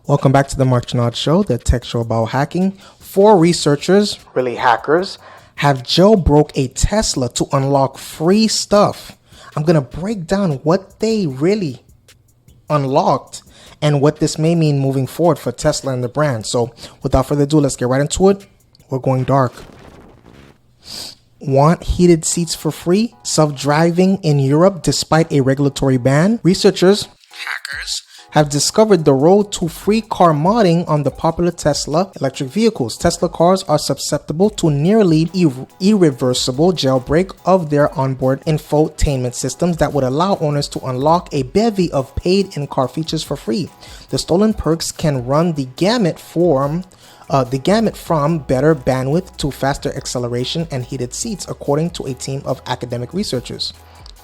Welcome back to the Marchnaud Show, the tech show about hacking. 4 researchers, really hackers, have jailbroke a Tesla to unlock free stuff. I'm going to break down what they really unlocked and what this may mean moving forward for Tesla and the brand. So without further ado, let's get right into it. We're going dark. Want heated seats for free? Self-driving in Europe despite a regulatory ban? Researchers, hackers, have discovered the road to free car modding on the popular Tesla electric vehicles. Tesla cars are susceptible to nearly irreversible jailbreak of their onboard infotainment systems that would allow owners to unlock a bevy of paid in-car features for free. The stolen perks can run the gamut from better bandwidth to faster acceleration and heated seats, according to a team of academic researchers.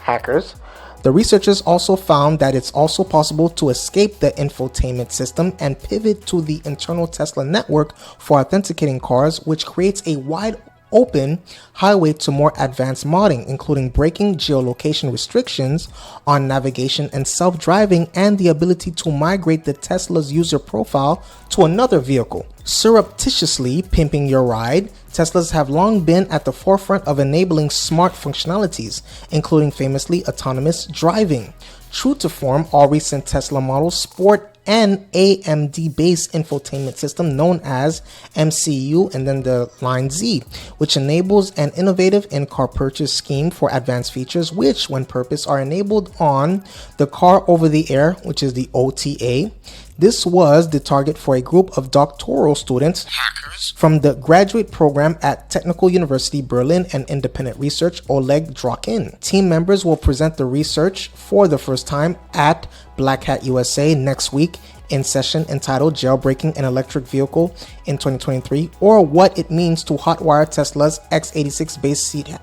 Hackers. The researchers also found that it's also possible to escape the infotainment system and pivot to the internal Tesla network for authenticating cars, which creates a wide open highway to more advanced modding, including breaking geolocation restrictions on navigation and self-driving, and the ability to migrate the Tesla's user profile to another vehicle. Surreptitiously pimping your ride, Teslas have long been at the forefront of enabling smart functionalities, including famously autonomous driving. True to form, all recent Tesla models sport an AMD-based infotainment system known as MCU and then the line Z, which enables an innovative in-car purchase scheme for advanced features, which, when purposed, are enabled on the car over the air, which is the OTA. This was the target for a group of doctoral students, hackers, from the graduate program at Technical University Berlin and independent research Oleg Drakin. Team members will present the research for the first time at Black Hat USA next week in session entitled Jailbreaking an Electric Vehicle in 2023, or What It Means to Hotwire Tesla's x86 base seat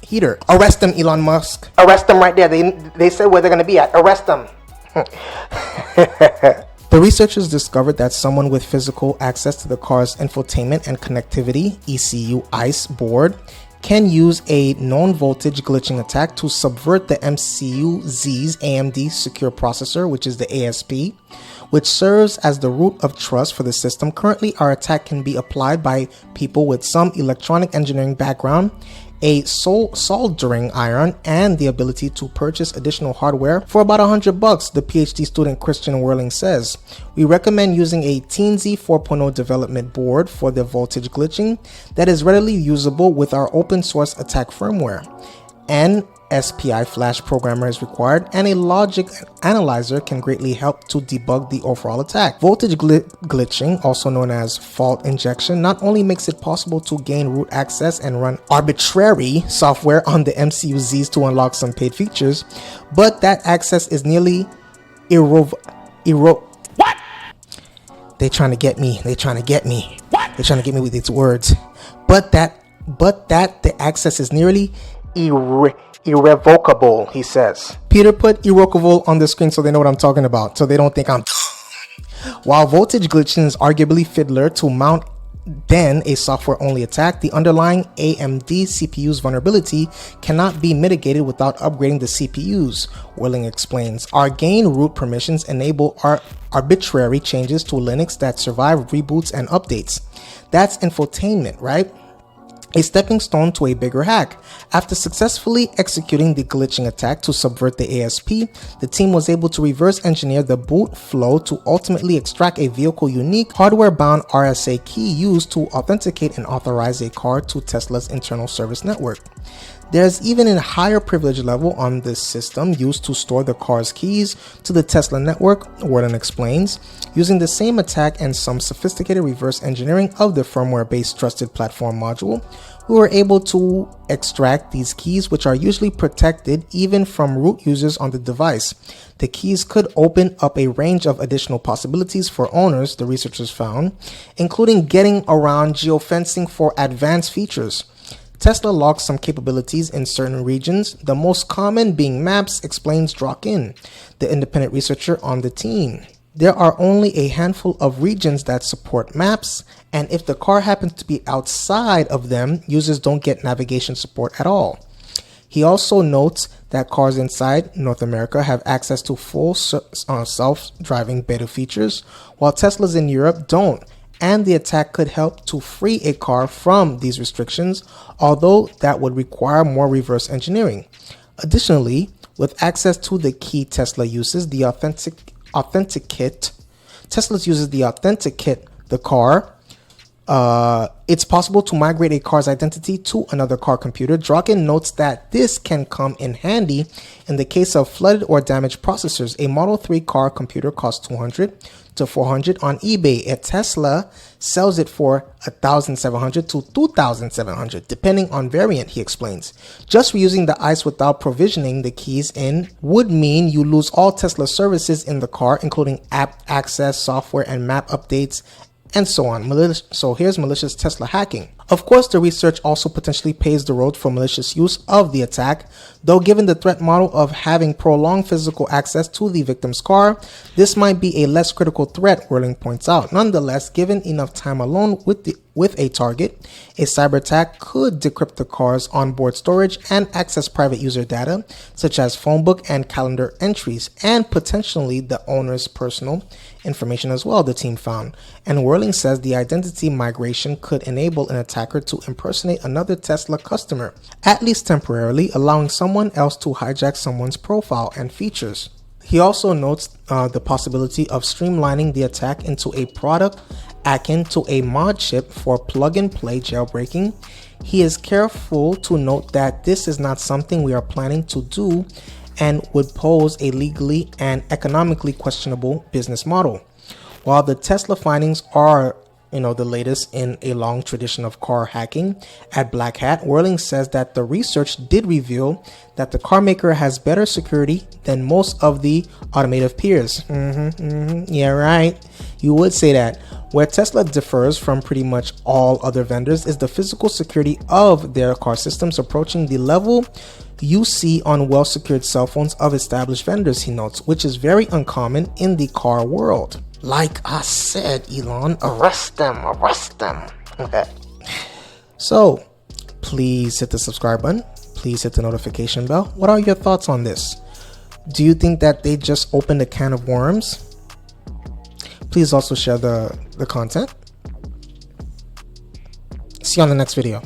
heater. Arrest them, Elon Musk. Arrest them right there. They said where they're going to be at. Arrest them. The researchers discovered that someone with physical access to the car's infotainment and connectivity (ECU ICE) board can use a known voltage glitching attack to subvert the MCU-Z's AMD secure processor, which is the ASP, which serves as the root of trust for the system. Currently, our attack can be applied by people with some electronic engineering background, a soldering iron, and the ability to purchase additional hardware for about $100, the PhD student Christian Whirling says. We recommend using a TeenZ 4.0 development board for the voltage glitching that is readily usable with our open source attack firmware. An SPI flash programmer is required, and a logic analyzer can greatly help to debug the overall attack. Voltage glitching, also known as fault injection, not only makes it possible to gain root access and run arbitrary software on the MCU-Zs to unlock some paid features, but that access is nearly What? They're trying to get me. What? They're trying to get me with these words. But that the access is nearly irrevocable, he says. Peter put irrevocable on the screen so they know what I'm talking about, so they don't think I'm dumb. While voltage glitching is arguably fiddler to mount than a software-only attack, the underlying AMD CPU's vulnerability cannot be mitigated without upgrading the CPUs, Whirling explains. Our gain root permissions enable arbitrary changes to Linux that survive reboots and updates. That's infotainment, right? A stepping stone to a bigger hack. After successfully executing the glitching attack to subvert the ASP, the team was able to reverse engineer the boot flow to ultimately extract a vehicle-unique, hardware-bound RSA key used to authenticate and authorize a car to Tesla's internal service network. There's even a higher privilege level on this system used to store the car's keys to the Tesla network, Worden explains. Using the same attack and some sophisticated reverse engineering of the firmware-based trusted platform module, we were able to extract these keys, which are usually protected even from root users on the device. The keys could open up a range of additional possibilities for owners, the researchers found, including getting around geofencing for advanced features. Tesla locks some capabilities in certain regions, the most common being maps, explains Drakin, the independent researcher on the team. There are only a handful of regions that support maps, and if the car happens to be outside of them, users don't get navigation support at all. He also notes that cars inside North America have access to full self-driving beta features, while Teslas in Europe don't, and the attack could help to free a car from these restrictions, although that would require more reverse engineering. Additionally, with access to the key Tesla uses, the authenticate, the car. It's possible to migrate a car's identity to another car computer. Draken notes that this can come in handy in the case of flooded or damaged processors. A Model 3 car computer costs $200 to $400 on eBay. A Tesla sells it for $1,700 to $2,700, depending on variant, he explains. Just reusing the ICE without provisioning the keys in would mean you lose all Tesla services in the car, including app access, software, and map updates, and so on. So here's malicious Tesla hacking. Of course, the research also potentially paves the road for malicious use of the attack, though given the threat model of having prolonged physical access to the victim's car, this might be a less critical threat, Whirling points out. Nonetheless, given enough time alone with a target, a cyber attack could decrypt the car's onboard storage and access private user data, such as phone book and calendar entries, and potentially the owner's personal information as well, the team found. And Whirling says the identity migration could enable an attacker to impersonate another Tesla customer, at least temporarily, allowing someone else to hijack someone's profile and features. He also notes the possibility of streamlining the attack into a product akin to a mod chip for plug-and-play jailbreaking. He is careful to note that this is not something we are planning to do and would pose a legally and economically questionable business model. While the Tesla findings are the latest in a long tradition of car hacking at Black Hat, Whirling says that the research did reveal that the car maker has better security than most of the automotive peers. Yeah, right. You would say that. Where Tesla differs from pretty much all other vendors is the physical security of their car systems approaching the level you see on well-secured cell phones of established vendors, he notes, which is very uncommon in the car world. Like I said, Elon, arrest them. Okay. So, please hit the subscribe button. Please hit the notification bell. What are your thoughts on this? Do you think that they just opened a can of worms? Please also share the content. See you on the next video.